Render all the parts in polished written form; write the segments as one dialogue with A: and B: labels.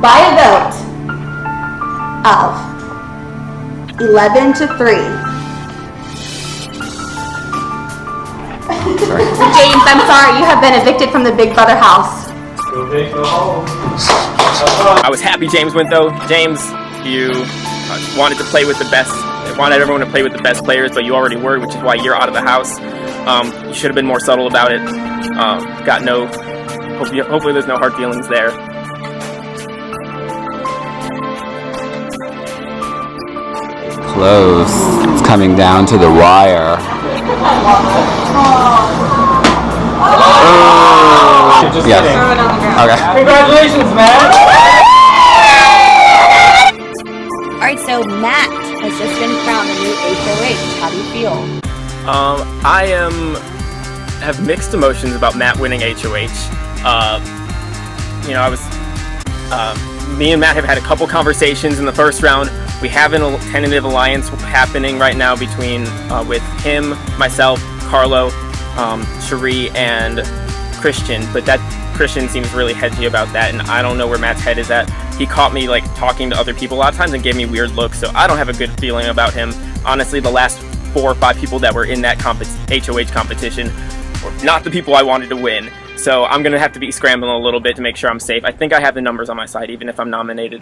A: by a vote of 11 to 3. James, I'm sorry, you have been evicted from the Big Brother house.
B: Go big, go home.
C: I was happy James went though. James, you wanted to play with the best, wanted everyone to play with the best players, but you already were, which is why you're out of the house. You should have been more subtle about it. Hopefully there's no hard feelings there.
D: Close. It's coming down to the wire.
B: Just
D: Yes.
B: kidding.
D: Okay.
B: Congratulations, man!
A: Alright, so Matt has just been crowned a new HOH. How do you feel?
C: I have mixed emotions about Matt winning HOH. Me and Matt have had a couple conversations in the first round. We have a tentative alliance happening right now between with him, myself, Carlo, Cherie, and Christian, but that Christian seems really hedgy about that, and I don't know where Matt's head is at. He caught me like talking to other people a lot of times and gave me weird looks, so I don't have a good feeling about him. Honestly, the last 4 or 5 people that were in that HOH competition were not the people I wanted to win. So I'm gonna have to be scrambling a little bit to make sure I'm safe. I think I have the numbers on my side, even if I'm nominated.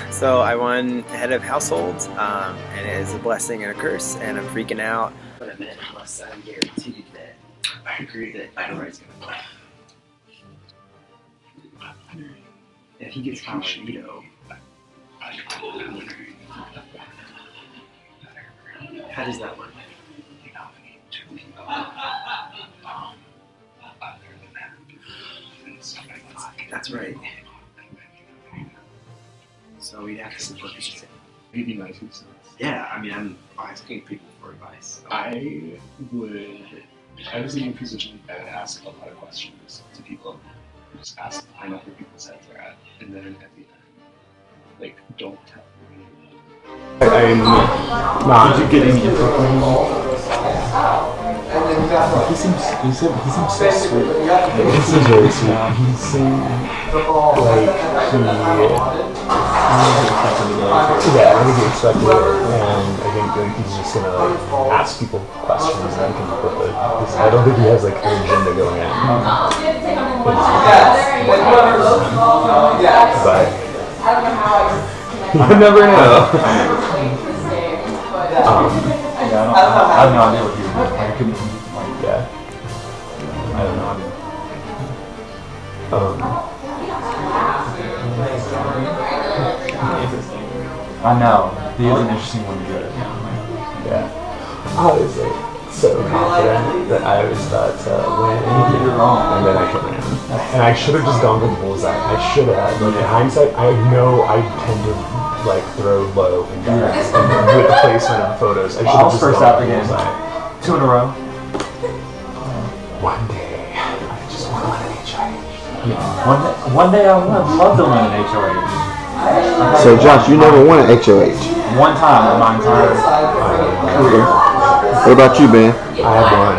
E: So I won head of household, and it is a blessing and a curse, and I'm freaking out.
F: But I meant unless I'm guaranteed that I agree that Idaho's going to play. If he gets power veto, how does that work? That's right. So we'd have to support the system.
G: Maybe my 2 cents.
F: Yeah, I mean, I'm asking people for advice.
G: I was in a position that I would ask a lot of questions to people. Just ask, find out where people's heads are at, and then at the end, like, don't tell me.
B: I'm not. Did you get any info from him? He seems so sweet. He seems very sweet. He seemed like yeah, I think he expected it, and I think like, he's just gonna like ask people questions and come up with it. I don't think he has like an agenda going on. But you never know.
H: I have no idea what he was doing. I couldn't even,
B: Yeah.
H: I don't know. I know. He is an interesting one to get.
B: Yeah. I was like so confident that I always thought win.
H: You're wrong.
B: And then I came in. And I should have just gone for the bullseye. I should have. Like in hindsight, I know I tend to like throw low and guys and with the placement of photos. I should have just
H: first
B: gone
H: out
B: for the
H: again.
B: bullseye.
H: 2 in a row.
B: One day, I just want to win an HOH.
H: One day I would love to win an HOH.
I: So Josh, you never won an HOH.
H: One time in my entire career.
I: What about you, Ben?
B: I have one.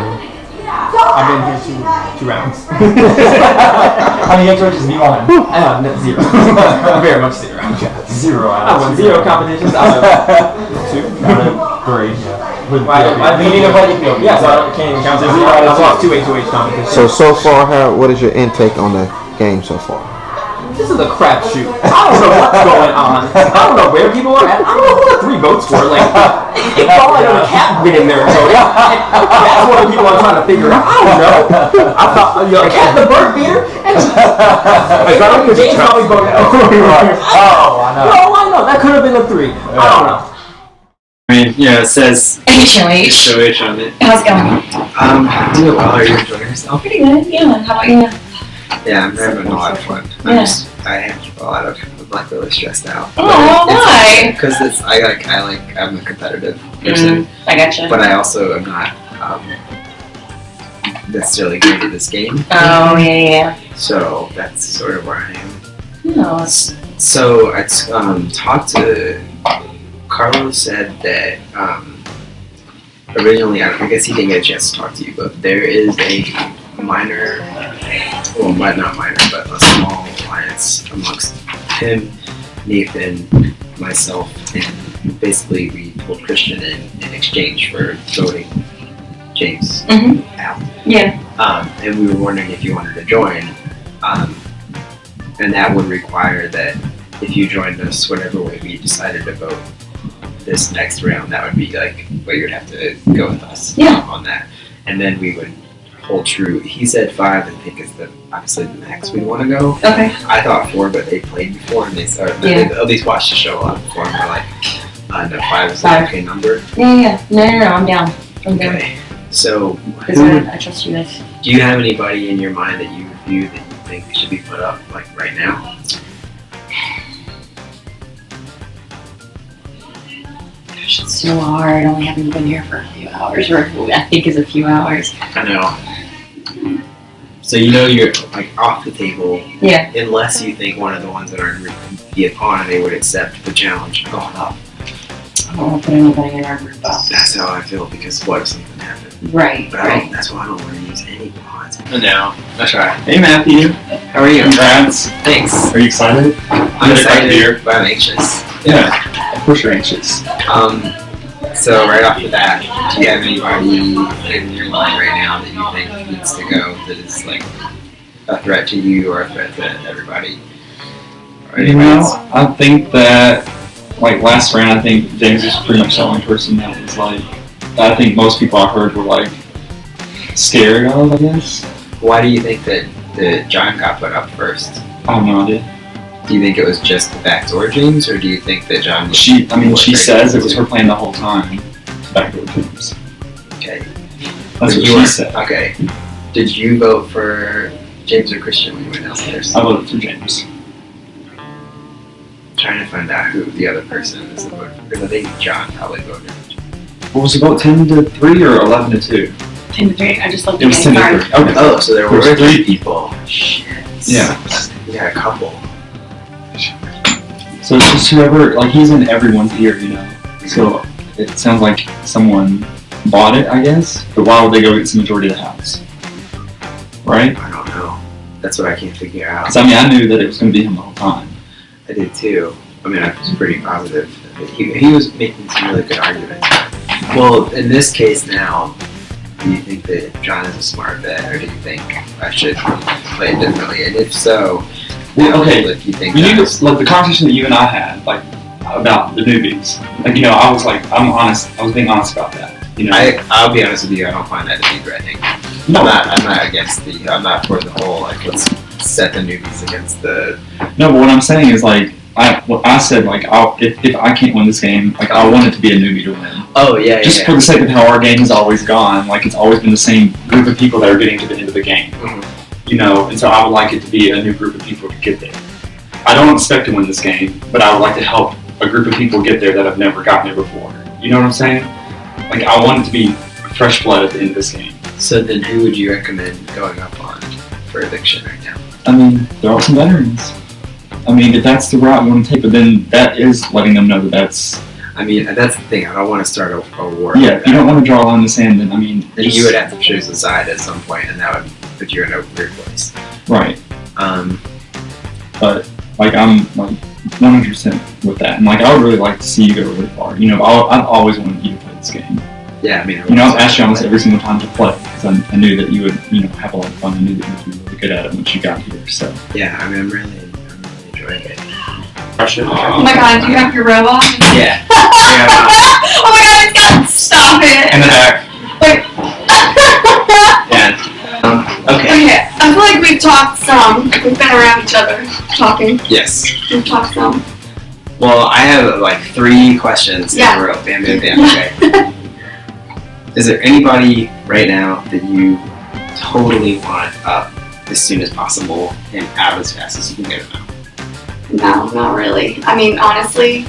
H: I've been here 2 rounds. How many HOHs have you won? Zero. Very much zero. Zero. I won 0 competitions out of 2? Out of 3. Yeah. Meaning of what you feel. Yeah, so I can't even count as 0. I've lost 2 HOH competitions.
I: So far, what is your intake on the game so far?
H: This is a crapshoot. I don't know what's going on. I don't know where people are at. I don't know who the 3 votes were. Like, it's all I know the cat been in there. So yeah, that's one of the people I'm trying to figure out. I don't know. I thought the cat, the bird feeder, and James probably voted. Oh, I know. No, I know. That could have been a 3. I don't know.
F: I mean, yeah, it says
J: HOH.
F: HOH on it.
J: How's it going?
F: Doing well. Are you enjoying yourself?
J: Pretty good, yeah. How about you?
F: Yeah, I'm having a lot of fun. I have a lot of, I'm like really stressed out.
J: Oh, why?
F: Because I'm a competitive person.
J: I gotcha.
F: But I also am not necessarily good at this game.
J: Oh, yeah.
F: So that's sort of where I am.
J: No.
F: So I talked to, Carlos said that originally, I guess he didn't get a chance to talk to you, but there is a
E: minor, well, not minor, but a small alliance amongst him, Nathan, myself, and basically we pulled Christian in exchange for voting James out.
J: Yeah.
E: And we were wondering if you wanted to join. And that would require that if you joined us, whatever way we decided to vote this next round, that would be like what you'd have to go with us on that. And then we would hold true. He said 5, I think, is obviously the max we want to go.
J: Okay.
E: I thought 4, but they played before and they they at least watched the show a lot before and were like, no, 5 is an okay number.
J: Yeah. No, I'm down. I'm down.
E: Okay. So,
J: I trust you guys.
E: do you have anybody in your mind that you view that you think should be put up like right now?
J: Gosh, it's so hard. Only having been here for a few hours, or I think is a few hours.
E: I know. So you're like off the table.
J: Yeah.
E: Unless you think one of the ones that are in the economy would accept the challenge of going up.
J: I don't want to put anybody in our group up.
E: That's how I feel because what if something happened?
J: Right.
E: But that's why I don't want to use any bonds.
G: No, that's right.
H: Hey Matthew,
E: How are you?
G: Congrats.
E: Thanks.
G: Are you excited?
E: I'm excited, but I'm anxious.
G: Yeah, of course you're anxious.
E: So right off the bat, do you have anybody in your mind right now that you think needs to go that is like a threat to you or a threat to everybody? Or
K: You know, I think that, like last round, I think James is pretty much the only person that was like, I think most people I've heard were like scared of, I guess.
E: Why do you think that John got put up first?
K: I have no idea.
E: Do you think it was just the backdoor James, or do you think that John was...
K: She says it was her plan the whole time to backdoor James.
E: Okay.
K: That's what she said.
E: Okay. Did you vote for James or Christian when you went downstairs?
K: I voted for James.
E: Trying to find out who the other person is that voted for, because I think John probably voted.
K: What was the vote, 10-3 or 11-2?
J: 10-3. I just looked
K: It was 10-3. Okay.
E: Oh, so there were
K: 3
E: people. Shit.
K: Yeah.
E: We got a couple.
K: So it's just whoever, like he's in everyone's ear, you know. So it sounds like someone bought it, I guess. But why would they go get the majority of the house? Right?
E: I don't know. That's what I can't figure out.
K: Because I mean, I knew that it was going to be him the whole time.
E: I did too. I mean, I was pretty positive. He was making some really good arguments. Well, in this case now, do you think that John is a smart bet, or do you think I should play it differently? And if so,
K: okay,
E: if you think
K: you need to, like the conversation that you and I had, like about the newbies. Like, you know, I was like, I'm honest. I was being honest about that. You know,
E: I'll be honest with you. I don't find that to be threatening.
K: No,
E: I'm not against I'm not for the whole like let's set the newbies against the.
K: No, but what I'm saying is like. I said like if I can't win this game, like I want it to be a newbie to win.
E: Oh yeah.
K: Just for the sake of how our game has always gone, like it's always been the same group of people that are getting to the end of the game.
E: Mm-hmm.
K: You know, and so I would like it to be a new group of people to get there. I don't expect to win this game, but I would like to help a group of people get there that have never gotten there before. You know what I'm saying? Like I want it to be fresh blood at the end of this game.
E: So then, who would you recommend going up on for eviction right now?
K: I mean, there are some veterans. I mean, if that's the route you want to take, but then that is letting them know that that's...
E: I mean, that's the thing. I don't want to start a war.
K: Yeah, if you don't want to draw a line in the sand, then, I mean...
E: Then you would have to choose a side at some point, and that would put you in a weird place.
K: Right. But, like, I'm, like, 100% with that. And, like, I would really like to see you go really far. You know, I've always wanted you to play this game.
E: Yeah, I mean...
K: You know, I've asked you almost every single time to play, because I knew that you would, you know, have a lot of fun. I knew that you'd be really good at it once you got here, so...
E: Yeah, I mean, I'm really enjoying it.
J: Oh my god, do you have your robe on?
E: Yeah.
J: Oh my god, it's got stop it!
G: In the back.
J: Wait.
E: Yeah. Okay.
J: Okay, I feel like we've talked some. We've been around each other talking.
E: Yes.
J: We've talked some.
E: Well, I have like 3 questions in a row. Bam, bam, bam. Okay. Is there anybody right now that you totally want up as soon as possible and out as fast as you can get them out?
J: No, not really. I mean, honestly,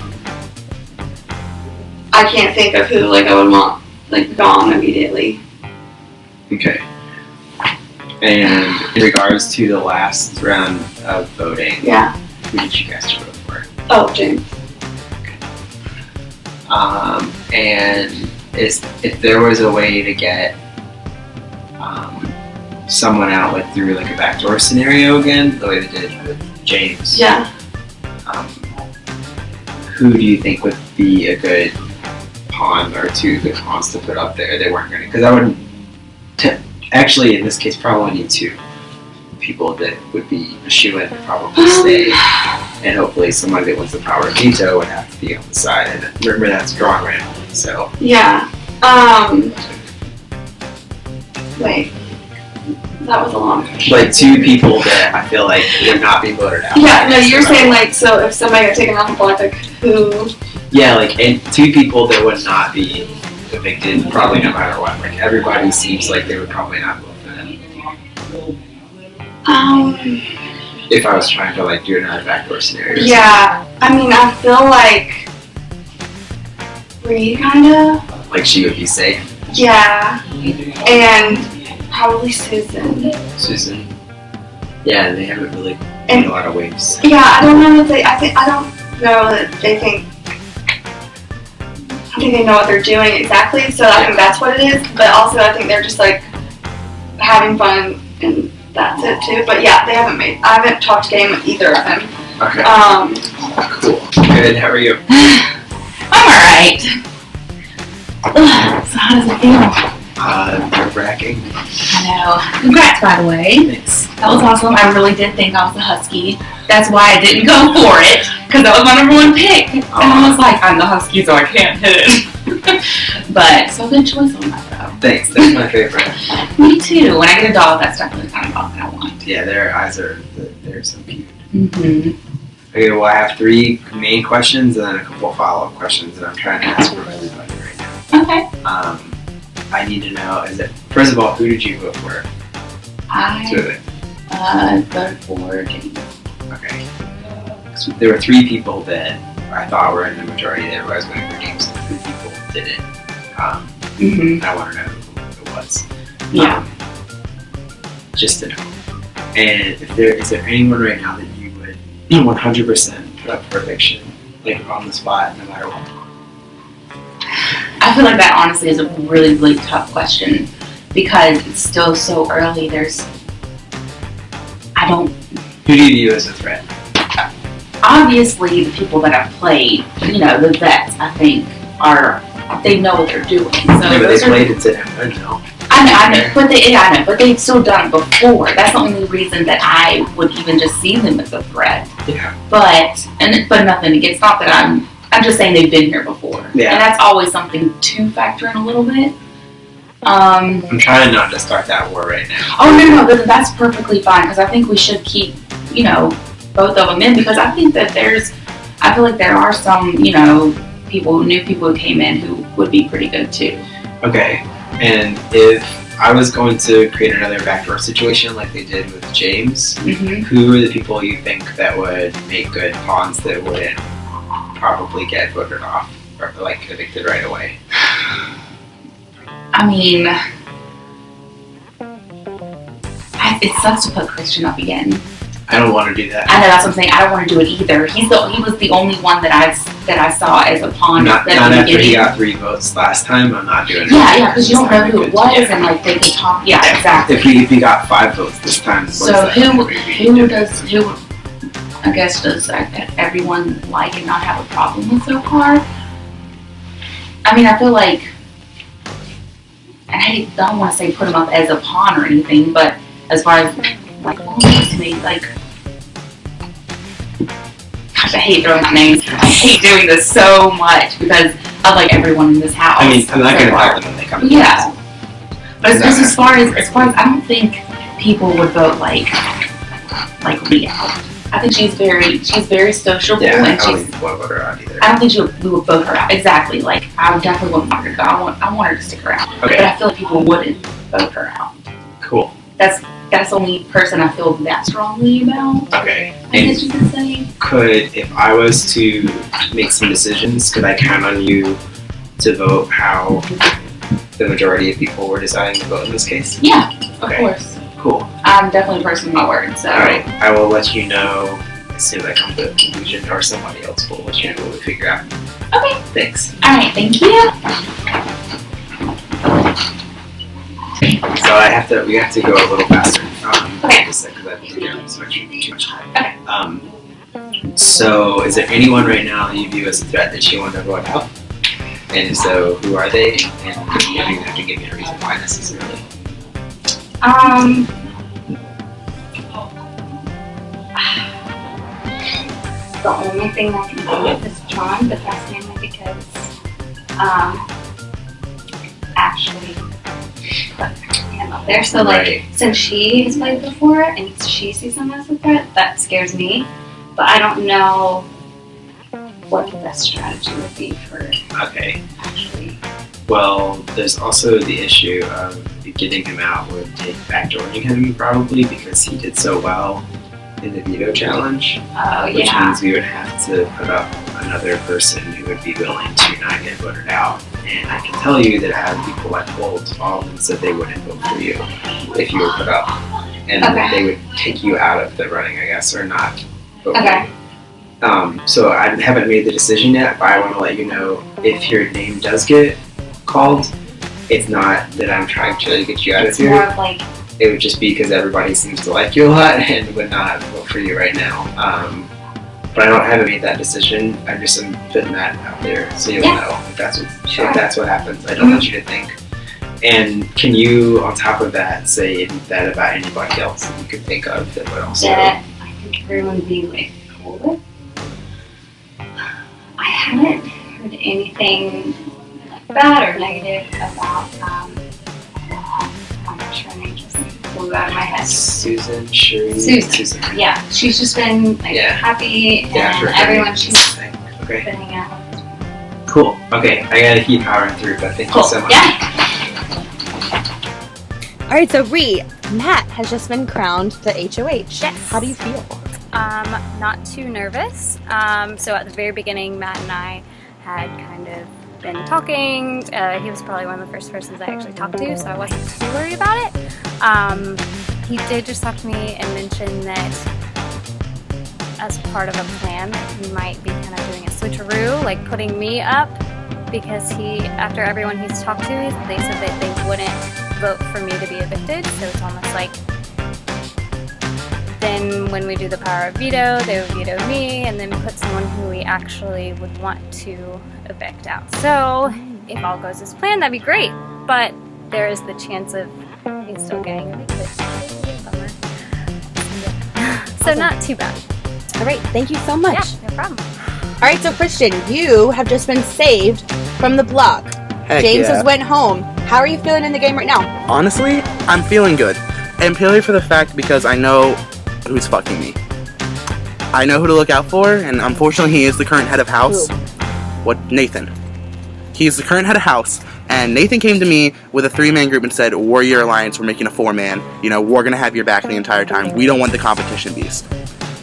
J: I can't think of who like I would want like gone immediately.
E: Okay. And in regards to the last round of voting,
J: Yeah.
E: who did you guys vote for?
J: Oh, James.
E: And if there was a way to get someone out like through like a backdoor scenario again, the way they did with James.
J: Yeah.
E: Who do you think would be a good pawn or two good pawns to put up there? They weren't going to, because I wouldn't. Actually, in this case, probably need two people that would be a shoo-in to probably stay, and hopefully somebody that wants the power of veto would have to be on the side. And remember, that's drawn randomly. So
J: yeah. Wait. That was a long question.
E: like two people that I feel like would not be voted out.
J: Yeah, no, you're saying like, so if somebody got taken off the block, like who?
E: Yeah, like, and two people that would not be evicted, probably no matter what. Like, everybody seems like they would probably not vote for them. If I was trying to, like, do another backdoor scenario.
J: Yeah, I mean, I feel like Reed, kinda.
E: Like, she would be safe.
J: Yeah, and probably Susan.
E: Susan. Yeah, they haven't really made a lot of waves.
J: Yeah, I don't know if they, I don't know that they think, I think they know what they're doing exactly, so I think that's what it is, but also I think they're just like having fun and that's it too. But yeah, I haven't talked game with either of them.
E: Okay. Cool. Good, how are you?
L: I'm alright. So how does it feel?
E: Nerve-wracking.
L: I know. Congrats, by the way.
E: Thanks.
L: That was awesome. I really did think I was a Husky. That's why I didn't go for it, because that was my number one pick. And I was like, I'm the Husky, so I can't hit it. But, so good choice on that, though.
E: Thanks, that's my favorite.
L: Me too. When I get a dog, that's definitely the kind of dog that I want.
E: Yeah, their eyes they're so cute.
L: Mm-hmm.
E: Okay, well, I have three main questions and then a couple follow-up questions that I'm trying to ask from everybody right now.
L: Okay.
E: I need to know, first of all, who did you vote for?
L: I voted for James.
E: Okay. So there were three people that I thought were in the majority that I was voting for James, and three people didn't. I want to know who it was.
L: Yeah.
E: Just to know. And is there anyone right now that you would 100% put up for eviction, like on the spot, no matter what?
L: I feel like that honestly is a really, really tough question because it's still so early.
E: Who do you view as a threat?
L: Obviously, the people that have played, the vets, I think, they know what they're doing. So
E: but they played it to them,
L: I know, but they've still done it before. That's the only reason that I would even just see them as a threat.
E: Yeah.
L: But nothing against, not that I'm just saying they've been here before.
E: Yeah.
L: And that's always something to factor in a little bit.
E: I'm trying not to start that war right now.
L: Oh, no, that's perfectly fine, because I think we should keep, both of them in, because I think that I feel like there are some, new people who came in who would be pretty good too.
E: Okay, and if I was going to create another backdoor situation like they did with James, who are the people you think that would make good pawns that wouldn't probably get voted off or like evicted right away?
L: I mean, it sucks to put Christian up again.
E: I don't want to do that.
L: I know, that's what I'm saying. I don't want to do it either. He was the only one that I saw as a pawn.
E: Not after he got 3 votes last time. I'm not doing it.
L: Yeah, because you don't know who it was, and like they could talk. Yeah, exactly.
E: If he got 5 votes this time,
L: so who I guess does everyone like and not have a problem with so far? I mean, I feel like, and I don't want to say put him up as a pawn or anything, but as far as like, gosh, I hate throwing out names. I hate doing this so much because I like everyone in this house.
E: I mean, I'm not going to talk them when they come.
L: Yeah, but as far as I don't think people would vote like Leah. I think she's very sociable, and
E: I don't think we'll vote her out either.
L: I don't think we would vote her out. Exactly. Like, I would definitely want her to go. I want her to stick around.
E: Okay.
L: But I feel like people wouldn't vote her out.
E: Cool.
L: That's the only person I feel that strongly about.
E: Okay.
L: I guess you could say.
E: If I was to make some decisions, could I count on you to vote how the majority of people were deciding to vote in this case?
L: Yeah, of course.
E: Cool.
L: I'm definitely a person of my word, so.
E: Alright, I will let you know as soon as I come to a conclusion, or somebody else will let you know what we figure out.
L: Okay.
E: Thanks.
L: Alright, thank you.
E: So I have to. We have to go a little faster.
L: Okay.
E: Just because I think we're spending too much time. Okay. So, is there anyone right now that you view as a threat that you want to avoid out? And if so, who are they? And you don't even have to give me a reason why necessarily.
M: The only thing I can think of is John, but that's mainly because Ashley put him up there. So like, since she has played before and she sees him as a threat, that scares me. But I don't know what the best strategy would be for Ashley.
E: Well, there's also the issue of getting him out would take backdooring him probably because he did so well in the veto challenge. Which means we would have to put up another person who would be willing to not get voted out. And I can tell you that I have people I polled, all of them said they wouldn't vote for you if you were put up. And they would take you out of the running, I guess, or not vote for you. So I haven't made the decision yet, but I want to let you know if your name does get called, it's not that I'm trying to get you out of here.
M: More of like,
E: it would just be because everybody seems to like you a lot and would not vote for you right now. But I haven't made that decision. I'm just putting that out there so you'll know if that's what happens. I don't want you to think. And can you, on top of that, say that about anybody else that you could think of that would also...
M: That I think everyone would be like cool with. I haven't heard anything like bad or negative about, I'm not sure her name just flew out of my head.
E: Susan.
M: Yeah, she's just been like happy and everyone she's been hanging out with.
E: Cool. Okay, I gotta keep powering through, but thank you so much.
A: Alright, so Matt has just been crowned the HOH. Yes. How do you feel?
N: Not too nervous. So at the very beginning, Matt and I had kind of been talking. He was probably one of the first persons I actually talked to, so I wasn't too worried about it. He did just talk to me and mention that as part of a plan that he might be kind of doing a switcheroo, like putting me up, because after everyone he's talked to, they said that they wouldn't vote for me to be evicted, so it's almost like then when we do the power of veto, they would veto me and then put someone who we actually would want to evict out. So if all goes as planned, that'd be great, but there is the chance of me still getting evicted. Bummer. So not too bad.
A: All right, thank you so much.
N: Yeah, no problem.
A: All right, so Christian, you have just been saved from the block. James has went home. How are you feeling in the game right now?
O: Honestly, I'm feeling good. And purely for the fact because I know who's fucking me. I know who to look out for, and unfortunately he is the current head of house. Nathan. He's the current head of house, and Nathan came to me with a 3-man group and said, Warrior Alliance, we're making a 4-man. You know, we're gonna have your back the entire time. We don't want the competition beast.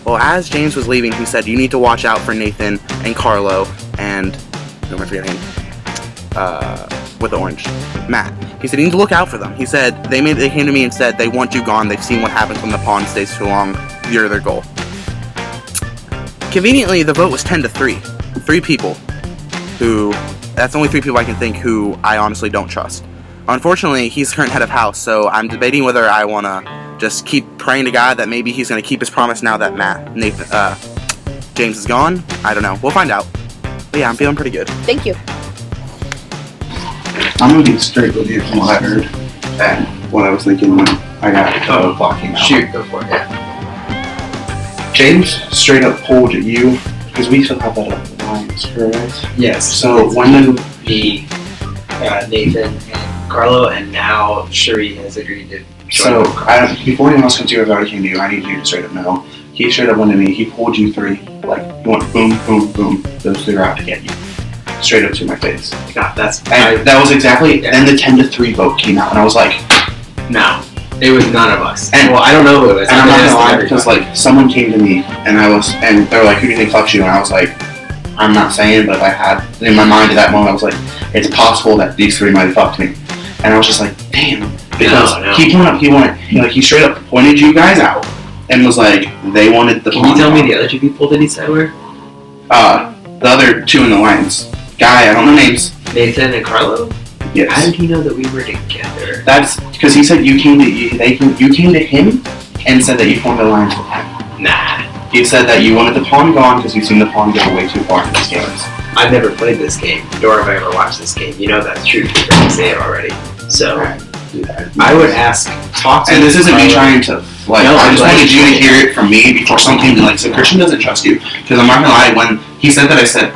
O: Well, as James was leaving, he said, you need to watch out for Nathan and Carlo and, who am I forgetting? With the orange. Matt. He said, you need to look out for them. He said, they came to me and said, they want you gone. They've seen what happens when the pawn stays too long. You're their goal. Conveniently, the vote was 10-3. 3 people that's only 3 people I can think who I honestly don't trust. Unfortunately, he's the current head of house, so I'm debating whether I want to just keep praying to God that maybe he's going to keep his promise now that James is gone. I don't know. We'll find out. But yeah, I'm feeling pretty good.
A: Thank you.
P: I'm gonna be straight with you from what I heard and what I was thinking when I got blocking out.
E: Shoot, go for it.
P: James straight up pulled at you because we still have that up lines, correct?
E: Yes.
P: So when
E: me, Nathan, and Carlo, and now Sheree has agreed to
P: join. So before anyone else comes to you about anything to you, I need you to straight up know. He straight up went to me. He pulled you 3, like he went boom, boom, boom. Those 3 are out to get you. Straight up to my face.
E: God,
P: that was exactly. Then the 10-3 vote came out, and I was like,
E: "No, it was none of us." And well, I don't know who it was.
P: And I'm not gonna lie, because like someone came to me, and they were like, "Who do you think fucks you?" And I was like, "I'm not saying, but I had in my mind at that moment, I was like, it's possible that these 3 might have fucked me." And I was just like, "Damn," because he straight up pointed you guys out and was like, they wanted the.
E: Can you tell me the other 2 people that he said were?
P: The other 2 in the lines. Guy, I don't know names.
E: Nathan and Carlo?
P: Yes.
E: How did he know that we were together?
P: That's because he said you came to him and said that you formed an alliance with him.
E: Nah.
P: You said that you wanted the pawn gone because you've seen the pawn go way too far in these games.
E: I've never played this game, nor have I ever watched this game. You know that's true because I say it already. So, I would talk to.
P: And this isn't me trying to like.
E: No,
P: I just wanted you to hear it from me before something like. So Christian doesn't trust you because I'm not gonna lie. When he said that, I said,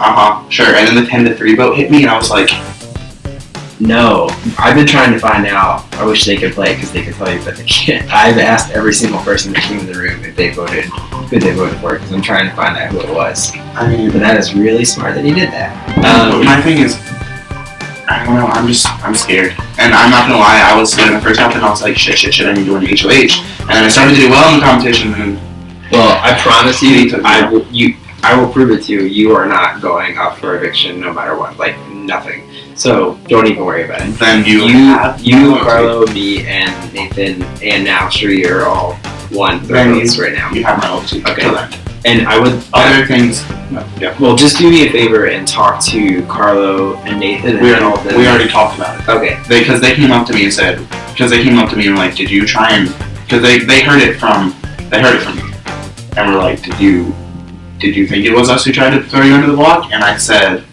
P: sure. And then the 10-3 vote hit me, and I was like,
E: no. I've been trying to find out. I wish they could play because they could tell you, but they can't. I've asked every single person that came in the room if they voted, who they voted for, because I'm trying to find out who it was.
P: I mean,
E: but that is really smart that he did that.
P: My thing is, I don't know. I'm scared, and I'm not gonna lie. I was in the first half, and I was like, shit. I need to win the HOH, and then I started to do well in the competition. And
E: well, I promise you, I will prove it to you. You are not going up for eviction, no matter what. Like nothing. So don't even worry about it.
P: Then you,
E: Carlo, me, and Nathan, and now Shree are all one votes right now.
P: You have my vote too.
E: Okay. And I would
P: other things.
E: Yeah. Well, just do me a favor and talk to Carlo and Nathan.
P: We already talked about it.
E: Okay.
P: Because they came up to me and said, were like, did you try and? Because they heard it from me, and were like, did you think it was us who tried to throw you under the block? And I said,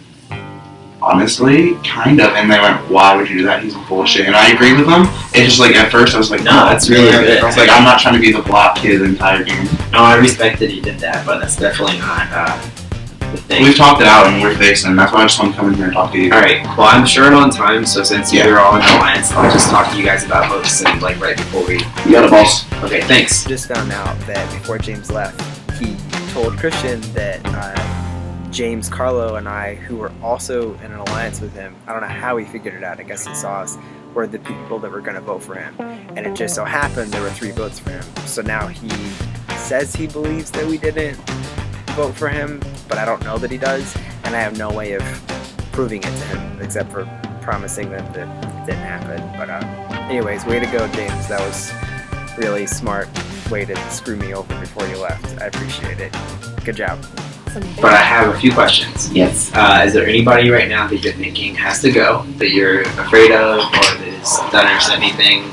P: honestly, kind of. And they went, why would you do that? He's bullshit. And I agree with them. It's just like, at first I was like, no,
E: that's really good.
P: I was like, I'm not trying to be the block kid the entire game.
E: No, I respect that he did that, but that's definitely not the thing.
P: We've talked it out and we're fixing. That's why I just want to come in here and talk to you.
E: Alright, well, I'm sure on time, so since you're all in alliance, I'll just talk to you guys about votes and like right before we.
P: You got it, boss.
E: Okay, thanks.
Q: Just found out that before James left, he told Christian that James, Carlo, and I, who were also in an alliance with him, I don't know how he figured it out, I guess he saw us, were the people that were going to vote for him. And it just so happened there were 3 votes for him. So now he says he believes that we didn't vote for him, but I don't know that he does, and I have no way of proving it to him except for promising them that it didn't happen. But anyways, way to go, James. That was really smart way to screw me over before you left. I appreciate it. Good job.
E: But I have a few questions.
L: Yes.
E: Is there anybody right now that you're thinking has to go, that you're afraid of, or that has done or said anything?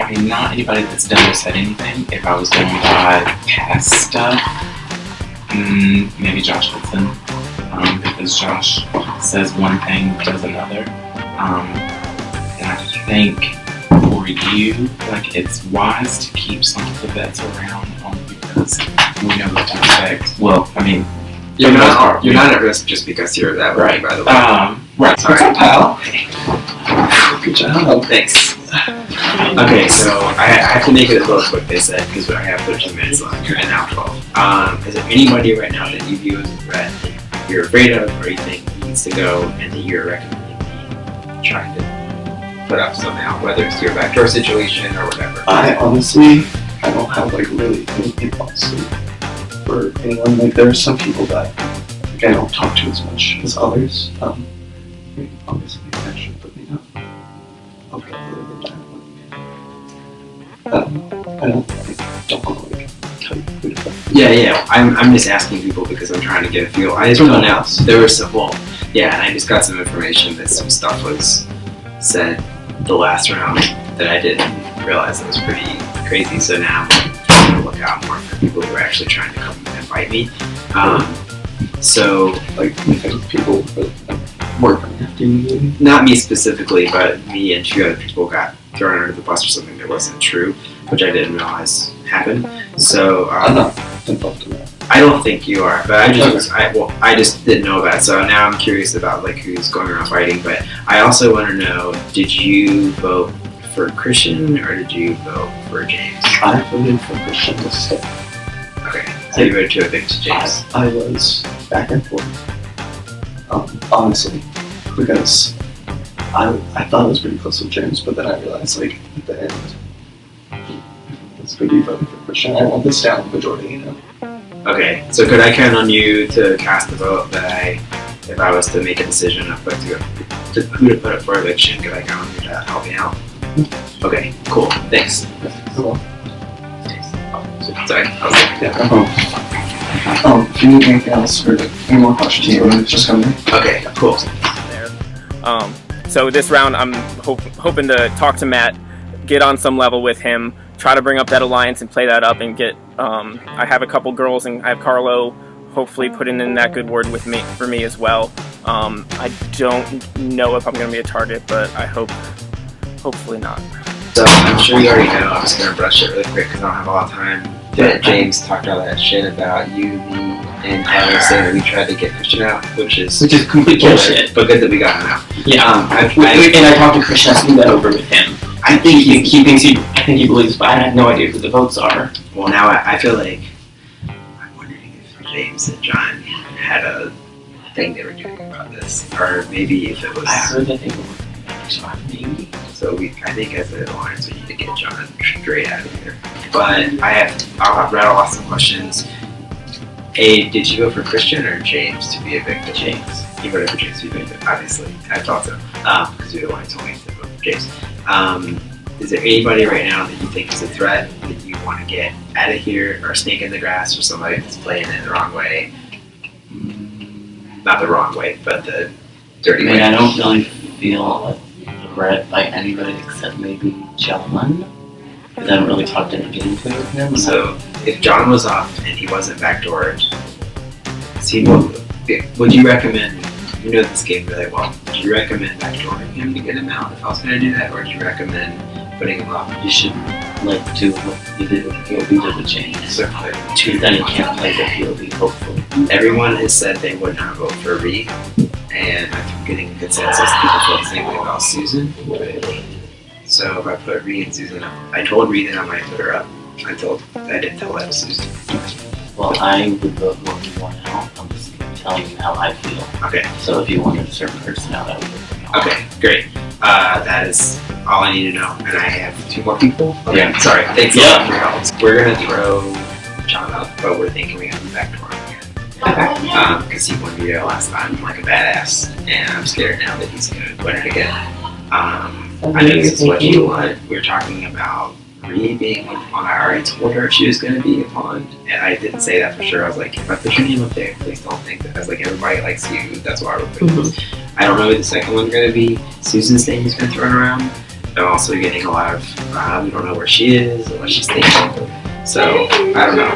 K: I mean, not anybody that's done or said anything. If I was going by past stuff, maybe Josh Woodson, because Josh says one thing, does another. And I think for you, like, it's wise to keep some of the vets around only because we know what to expect. Well, I mean,
E: You're not at risk just because you're that way, right, by the way.
K: Right.
E: All right, pal. Good job. Thanks. Okay, so I have to make it a little quick, they said, because I have 13 minutes left, and now 12. Is there anybody right now that you view as a threat that you're afraid of, or you think needs to go, and that you're recommending me trying to put up somehow, whether it's your backdoor situation or whatever?
P: I honestly don't have like really anything else for anyone. Like there are some people that like, I don't talk to as much as others. Obviously I should put me up. I'll put up a little bit I don't want to like tell you who to put.
E: Yeah. I'm just asking people because I'm trying to get a feel. I just want to know. There was some, and I just got some information that some stuff was said the last round that I didn't realize that was pretty crazy. So now I'm trying to look out more for people who are actually trying to come and fight me. So
P: like people work after you.
E: Not me specifically, but me and 2 other people got thrown under the bus for something that wasn't true, which I didn't realize happened. So
P: I'm not involved in that.
E: I don't think you are, but I just didn't know about it. So now I'm curious about like who's going around fighting. But I also want to know: did you vote for Christian or did you vote for James?
P: I voted for Christian to stay.
E: Okay, so you voted to evict James.
P: I was back and forth. Honestly, because I thought it was pretty close with James, but then I realized like at the end, it's good you voted for Christian. I want this down majority, you know.
E: Okay, so could I count on you to cast a vote that if I was to make a decision of who to put up for eviction, could I count on you to help me out? Okay, cool, thanks.
P: Cool.
E: Sorry, I was like,
P: If you need anything else or any more questions, just come in.
E: Okay, cool.
C: There. So this round, I'm hoping to talk to Matt, get on some level with him, try to bring up that alliance and play that up and get. I have a couple girls and I have Carlo. Hopefully, putting in that good word with me for me as well. I don't know if I'm going to be a target, but I hopefully not.
E: So I'm sure you already know. I'm just going to brush it really quick because I don't have a lot of time. But James talked all that shit about you, me, and Carlo saying that we tried to get Christian out, which is
H: complete bullshit.
E: But good that we got him out.
H: Yeah. And I talked to Christian. I that over with him. I think he thinks I think he believes, but I have no idea who the votes are.
E: Well, now I feel like I'm wondering if James and John had a thing they were doing about this, or maybe if it was.
H: I heard that they were John, maybe.
E: So I think as an alliance, we need to get John straight out of here. But I'll rattle off some questions. A, did you vote for Christian or James to be a victim?
H: James.
E: You voted for James to be a victim, obviously. I thought so. Because you're the one who told me to vote for James. Is there anybody right now that you think is a threat that you want to get out of here, or snake in the grass, or somebody that's playing it the wrong way? Not the wrong way, but the dirty way.
R: I don't really feel a threat by anybody except maybe John. Because I haven't really talked any gameplay with him.
E: So, if John was off and he wasn't backdoored, would you recommend, you know this game really well, would you recommend backdooring him to get him out if I was going to do that, or do you recommend putting him up?
R: You should do what you did with POV to the change.
E: So,
R: then you can't play the POV, hopefully.
E: Everyone has said they would not vote for Ree, and I'm getting a consensus people feel the same way about Susan. So if I put Ree and Susan up, I told Ree that I might put her up. I didn't tell that to Susan.
R: Well, I would vote whoever you want out. I'm just telling you how I feel.
E: Okay.
R: So if you wanted a certain person out, I would vote them out.
E: Okay, great. That is all I need to know. And I have 2 more people. Okay.
R: Yeah.
E: Sorry. Thanks a lot for your help. We're gonna throw John up, but we're thinking we have him back to him again. Because he won Veto last time like a badass, and I'm scared now that he's gonna win it again. I know this is what you want. We're talking about Ree being on. I already told her she was going to be a pawn, and I didn't say that for sure. I was like, if I put your name up there, please don't think that. I was like, everybody likes you. That's why I would put this. I don't know who the second one's going to be. Susan's name has been thrown around. I'm also getting a lot of, we don't know where she is or what she's thinking. So, I don't know.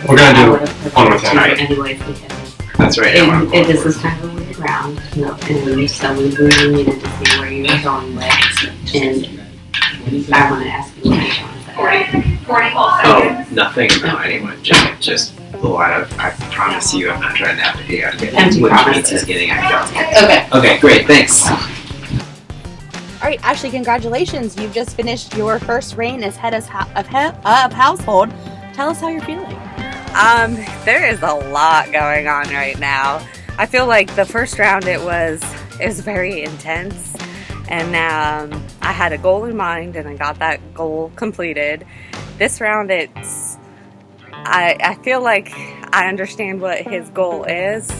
K: We're going to do one more time.
M: Anyways, because
E: that's right.
M: This is kind of a weird round, and so we really needed to see where you were going with, and I want to ask you what you're going to say.
J: 40
E: Oh, nothing about anyone. Just a lot of, I promise you, I'm not trying to navigate out of it.
M: Empty promises.
E: Is getting out of
M: Okay.
E: Okay, great, thanks.
A: All right, Ashley, congratulations. You've just finished your first reign as head of household. Tell us how you're feeling.
S: There is a lot going on right now. I feel like the first round it was very intense, and I had a goal in mind and I got that goal completed. This round I feel like I understand what his goal is,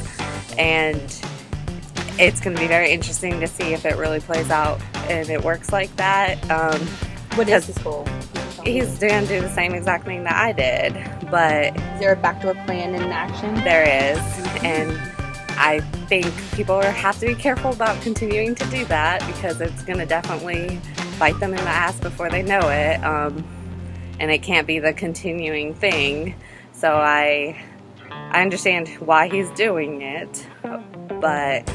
S: and it's going to be very interesting to see if it really plays out and it works like that.
A: What is his goal?
S: He's going to do the same exact thing that I did, but...
A: Is there a backdoor plan in action?
S: There is, and I think people have to be careful about continuing to do that because it's going to definitely bite them in the ass before they know it, and it can't be the continuing thing. So I understand why he's doing it, but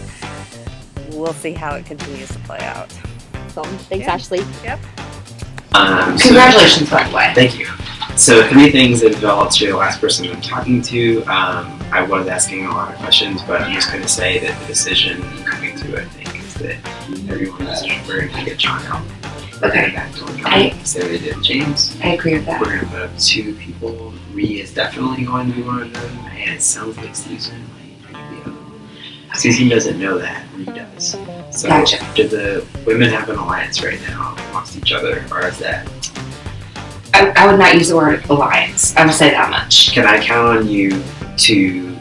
S: we'll see how it continues to play out.
A: So, thanks, Ashley.
S: Yep.
J: Congratulations, by the way.
E: Thank you. So 3 things that developed to the last person I'm talking to. I was asking a lot of questions, but I'm just going to say that the decision I'm coming to, I think, is that everyone is prepared to get John out. We're going to back to John, say what they did James.
J: I agree with that.
E: We're going to put up 2 people. Ree is definitely going to be one of them, and it sounds like Susan might be the other one. Susan doesn't know that, Ree does. So
J: Gotcha.
E: Do the women have an alliance right now amongst each other, or is that...
J: I would not use the word alliance. I would say that much.
E: Can I count on you to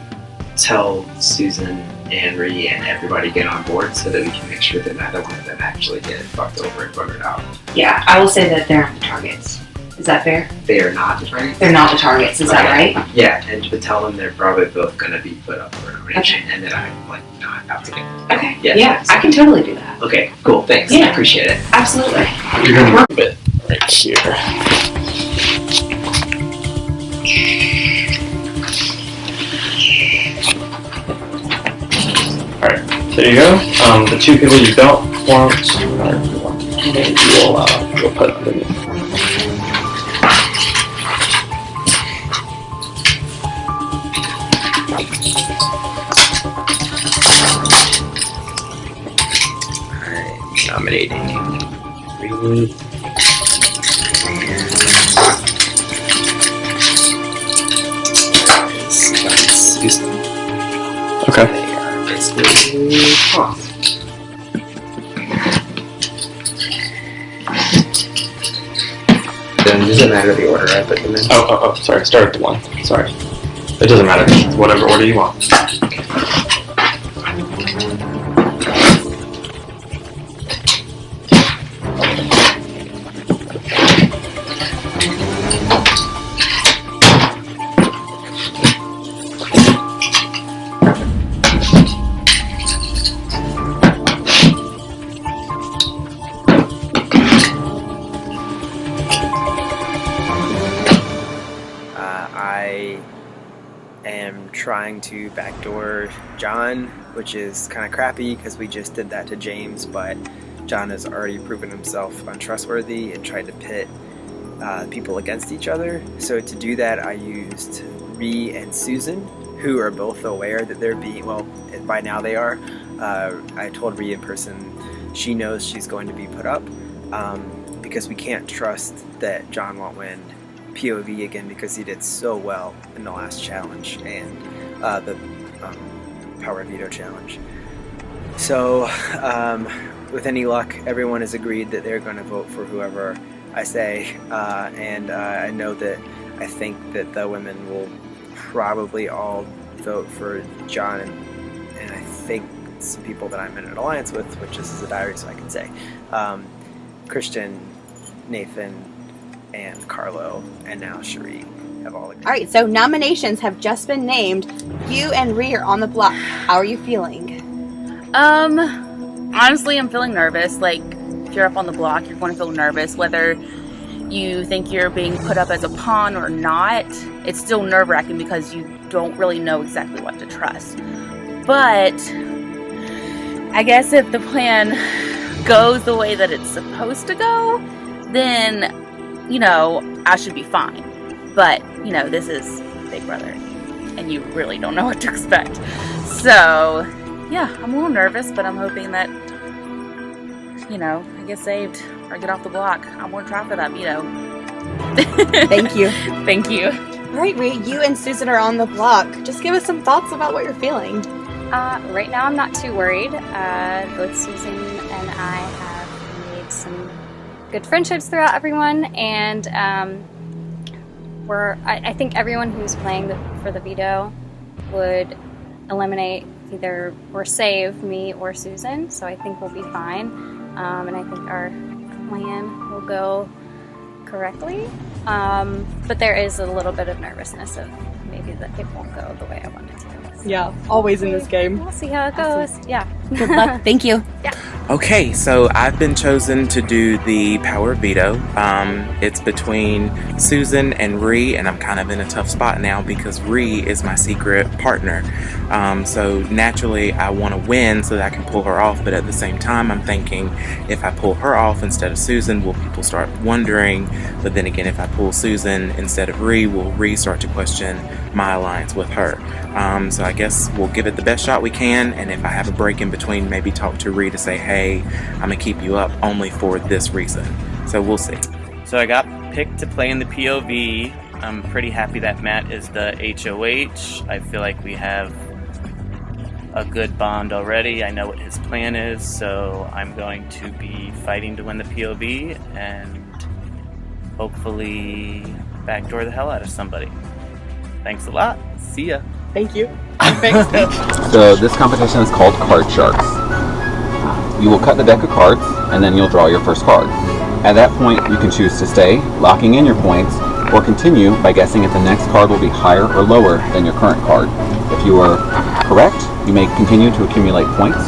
E: tell Susan and Ree and everybody get on board so that we can make sure that neither one of them actually get fucked over and voted out?
J: Yeah, I will say that they're on the targets.
L: Is that fair?
E: They are not the targets.
L: They're not the targets, is that right?
E: Yeah, and to tell them they're probably both going to be put up for nomination, and then I not have to get them.
L: Okay. Yeah, I can totally do that.
E: Okay, cool. Thanks.
L: Yeah.
E: I appreciate it.
L: Absolutely.
K: You're gonna move it right here. Alright, there you go. The two people you don't want, you'll put underneath.
E: Nominating Reed and Susan.
K: Okay.
E: They are basically off. Then does it matter the order I put them in?
K: Oh, sorry. Start at the 1. Sorry. It doesn't matter. Whatever order you want.
Q: I am trying to backdoor John, which is kind of crappy because we just did that to James, but John has already proven himself untrustworthy and tried to pit people against each other. So to do that, I used Ree and Susan, who are both aware that they're being, well, by now they are. I told Ree in person she knows she's going to be put up because we can't trust that John won't win POV again because he did so well in the last challenge and the Power Veto challenge. So with any luck, everyone has agreed that they're going to vote for whoever I say, and I know that I think that the women will probably all vote for John and I think some people that I'm in an alliance with, which is a diary, so I can say Christian, Nathan, and Carlo, and now Cherie have all agreed.
A: All right, so nominations have just been named. You and Ree are on the block. How are you feeling?
T: Honestly, I'm feeling nervous. Like, if you're up on the block, you're going to feel nervous. Whether you think you're being put up as a pawn or not, it's still nerve-wracking because you don't really know exactly what to trust. But I guess if the plan goes the way that it's supposed to go, then I should be fine. But, this is Big Brother, and you really don't know what to expect. So, yeah, I'm a little nervous, but I'm hoping that, I get saved or get off the block. I'm going to try for that veto.
A: Thank you.
T: Thank you.
A: All right, Ree, you and Susan are on the block. Just give us some thoughts about what you're feeling.
N: Right now, I'm not too worried. Both Susan and I have made some good friendships throughout everyone, and I think everyone who's playing for the veto would eliminate either or save me or Susan, so I think we'll be fine, and I think our plan will go correctly, but there is a little bit of nervousness of maybe that it won't go the way I want it to.
A: Yeah, always in this game.
N: We'll see how it goes. Yeah.
A: Good luck. Thank you.
N: Yeah.
U: Okay, so I've been chosen to do the Power Veto. It's between Susan and Ree, and I'm kind of in a tough spot now because Ree is my secret partner. So naturally I want to win so that I can pull her off, but at the same time I'm thinking if I pull her off instead of Susan, will people start wondering? But then again, if I pull Susan instead of Ree, will Ree start to question my alliance with her? So I guess we'll give it the best shot we can, and if I have a break in between, maybe talk to Ree to say, hey, I'm gonna keep you up only for this reason. So we'll see.
V: So I got picked to play in the POV. I'm pretty happy that Matt is the HOH. I feel like we have a good bond already. I know what his plan is, so I'm going to be fighting to win the POV and hopefully backdoor the hell out of somebody. Thanks a lot. See ya.
A: Thank you.
D: So this competition is called Card Sharks. You will cut the deck of cards, and then you'll draw your first card. At that point, you can choose to stay, locking in your points, or continue by guessing if the next card will be higher or lower than your current card. If you are correct, you may continue to accumulate points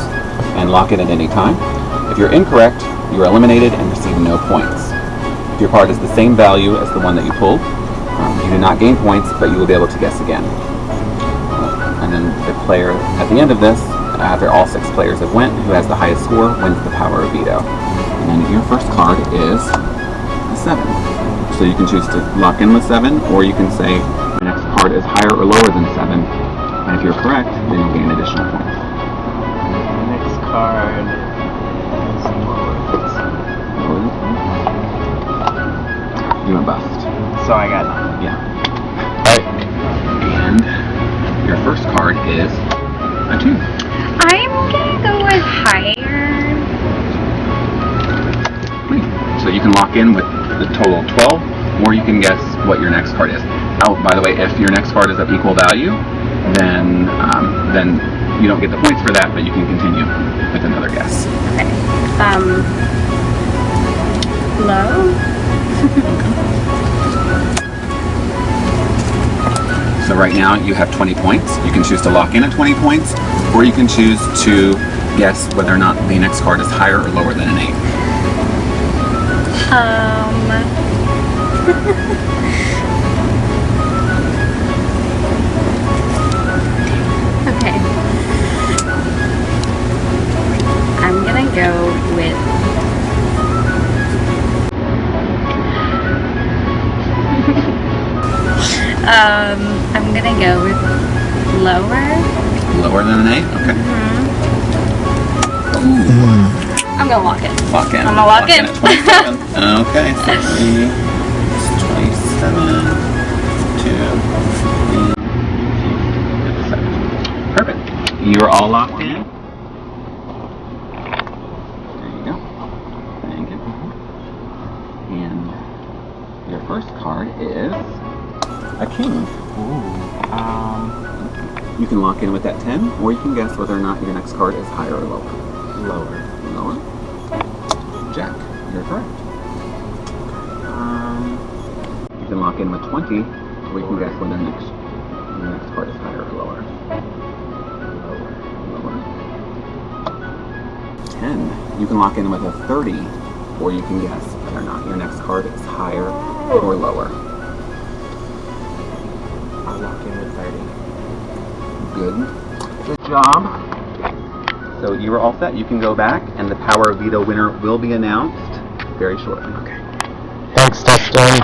D: and lock it at any time. If you're incorrect, you are eliminated and receive no points. If your card is the same value as the one that you pulled, you do not gain points, but you will be able to guess again. And then the player at the end of this, after all 6 players have went, who has the highest score wins the power of veto. And then your first card is a 7. So you can choose to lock in with 7, or you can say the next card is higher or lower than 7. And if you're correct, then you'll gain additional points.
Q: The next card is lower.
D: You went bust.
Q: So I got nothing.
D: Yeah. Alright. And your first card is a 2.
B: I'm gonna go with higher.
D: So you can lock in with the total of 12, or you can guess what your next card is. Oh, by the way, if your next card is of equal value, then you don't get the points for that, but you can continue with another guess.
B: Okay. Low.
D: So right now you have 20 points. You can choose to lock in at 20 points, or you can choose to guess whether or not the next card is higher or lower than an 8.
B: Okay. I'm gonna go with I'm gonna go with lower.
D: Lower than an 8? Okay.
B: I'm gonna lock it.
D: Lock in.
B: I'm gonna lock in.
D: At 27. Okay, so 3, 27, 2, 7. Perfect. You're all locked in. There you go. Thank you. And your first card is a king. You can lock in with that 10, or you can guess whether or not your next card is higher or lower. Lower. Lower. Jack, you're correct. You can lock in with 20, or you can guess whether your next card is higher or lower. Lower. 10. You can lock in with a 30, or you can guess whether or not your next card is higher or lower.
Q: I'll lock in with 30.
D: Good job. So you are all set. You can go back, and the Power of Veto winner will be announced very shortly. Okay.
I: Thanks, Dustin.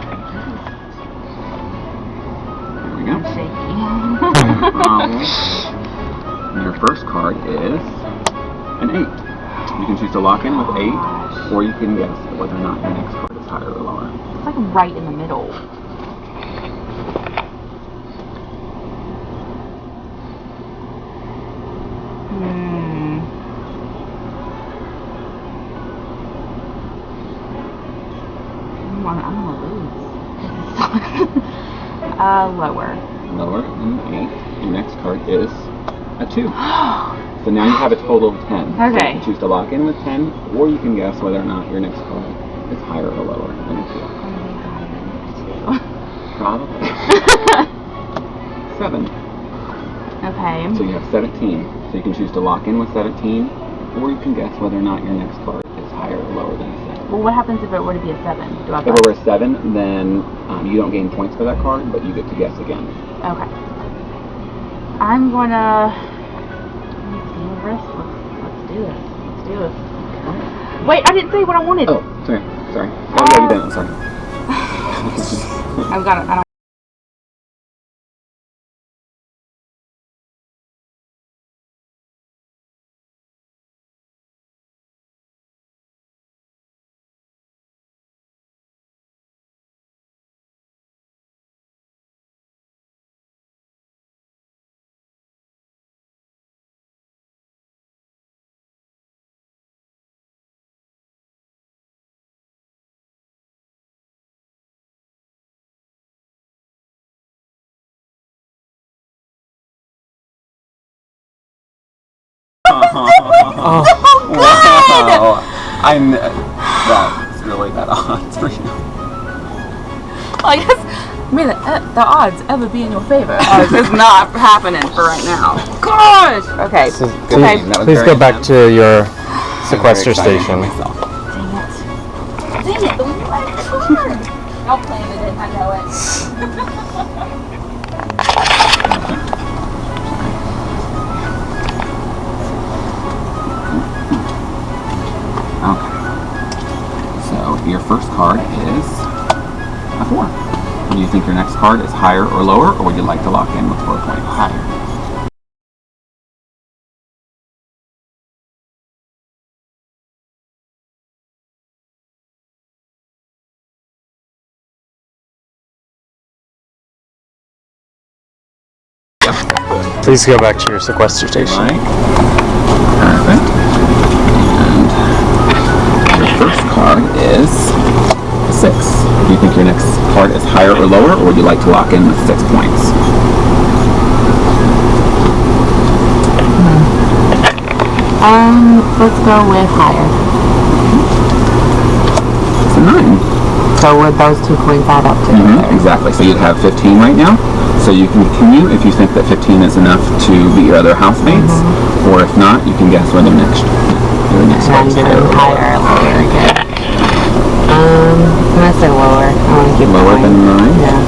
D: Here we go. Your first card is an 8. You can choose to lock in with 8, or you can guess whether or not your next card is higher or lower.
L: It's like right in the middle. I'm gonna lose. Lower.
D: Lower, 8. Your next card is a 2. So now you have a total of 10.
L: Okay.
D: So you can choose to lock in with 10, or you can guess whether or not your next card is higher or lower than a 2. Probably. 7.
L: Okay.
D: So you have 17. So you can choose to lock in with 17, or you can guess whether or not your next card is higher or lower than a 7.
L: Well, what happens if it were to be a 7? Do I
D: If it were a 7, then you don't gain points for that card, but you get to guess again.
L: Okay. I'm gonna let's do this. Let's do this. Wait, I didn't say what I wanted.
D: Oh, sorry. Yeah, you did. I'm sorry.
L: I've got it. I don't.
D: Oh, wow. That's really really bad odds for you.
T: Well, I guess, I mean, the odds ever be in your favor. It's not happening for right now. Gosh! Okay.
I: So
T: Okay.
I: please go back to your sequester station.
T: Dang it, the one card! Y'all planned it in, I know it.
D: Okay. So your first card is a 4. Do you think your next card is higher or lower, or would you like to lock in with 4 points? Higher.
I: Please go back to your sequester station.
D: Right. Perfect. And your first card is a 6. Do you think your next card is higher or lower, or would you like to lock in with 6 points?
S: Let's go with higher.
D: It's a 9.
S: So would those 2 points add up to?
D: Exactly. So you'd have 15 right now. So you can continue if you think that 15 is enough to beat your other housemates, or if not, you can guess whether your next card is higher or lower.
S: Okay. I'm gonna say lower. I want to keep
D: lower than 9.
S: Yeah.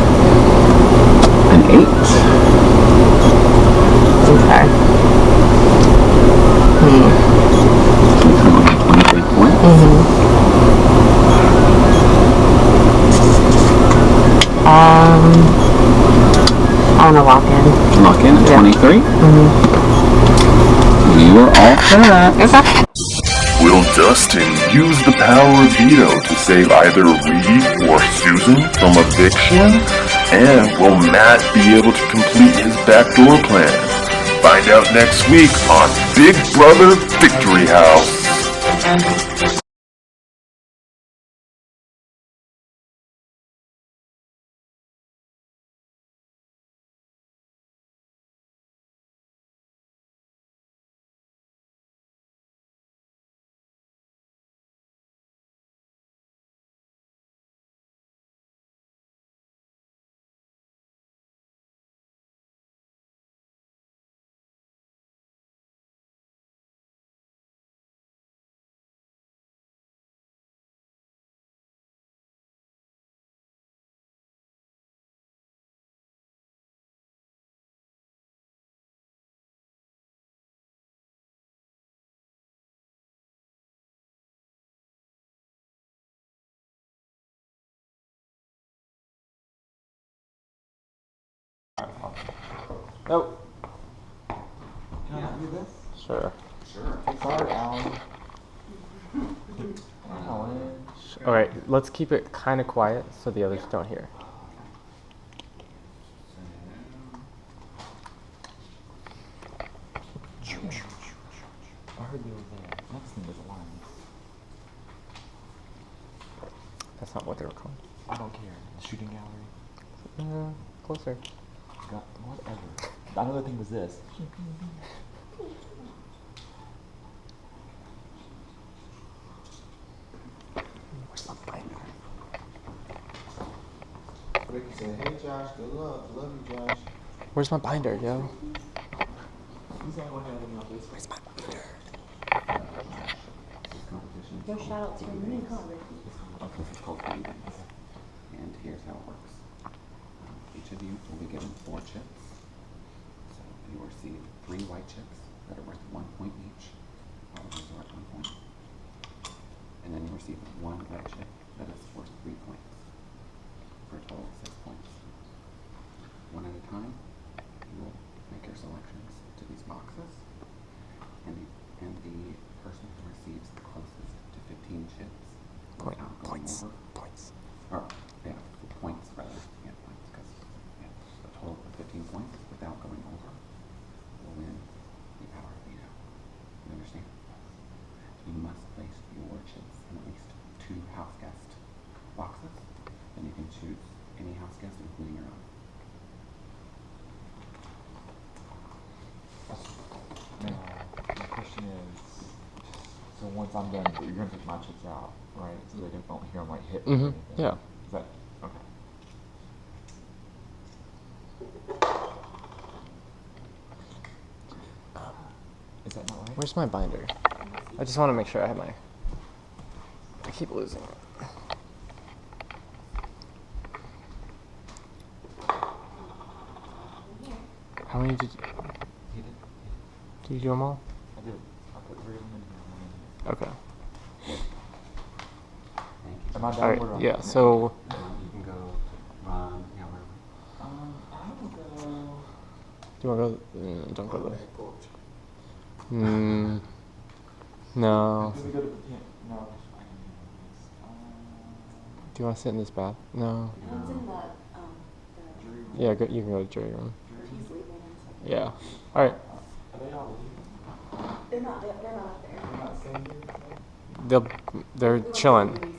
D: An 8.
S: Okay.
D: So you come up with 23 points.
S: I want to lock in.
D: Lock in at 23. You are all set.
F: Will Dustin use the power of Veto to save either Reed or Susan from eviction? And will Matt be able to complete his backdoor plan? Find out next week on Big Brother Victory House.
H: Oh.
D: Can I do this?
I: Sure.
D: Sorry, Alan.
I: Alright, let's keep it kind of quiet so the others don't hear.
D: I heard they were there. Next thing was a line.
I: That's not what they were called.
D: I don't care. The shooting gallery.
I: Closer.
D: God, whatever. Another thing was this.
I: Where's my binder?
G: Ricky said, hey Josh, good luck. Love you, Josh.
I: Where's my binder, yo?
G: He's the only one having my business.
I: Where's my binder?
D: No shout outs from me, huh, Ricky? Okay, this is called Evens. And here's how it works. Each of you will be given 4 chips. So you will receive 3 white chips that are worth 1 point each. All of those are worth 1 point. And then you receive 1 red chip that is worth 3 points. For a total of 6 points. One at a time, you will make your selections to these boxes. And the person who receives the closest to 15 chips without going over.
I: Points.
D: Or, yeah, points rather. Yeah, points, because a total of 15 points without going over will win the power of veto. You understand? You must place your chips in at least 2 house guest boxes, and you can choose any house guest, including your own.
G: Now, my question is, so once I'm done, you're gonna take my chips out, right? So they don't hear them like hit.
I: Mm-hmm.
G: Or anything.
I: Yeah.
G: Is that okay? Is that not right?
I: Where's my binder? I just want to make sure I have my. I keep losing it. How many did you? Did you do them all?
G: I did. I put 3 of them in here.
I: Okay.
G: Am I done?
I: All right. Yeah. So.
D: You can go run,
G: I will go.
I: Do you want to go? Don't go there. No.
G: Does it go to pretend? No.
I: Do you want to sit in this bath? No.
A: One's in the
I: Yeah, go, you can go to the jury room.
A: he's leaving in a second.
I: Yeah. All right.
G: Are they all leaving?
A: They're not up there.
G: They're not staying here?
I: They're chilling.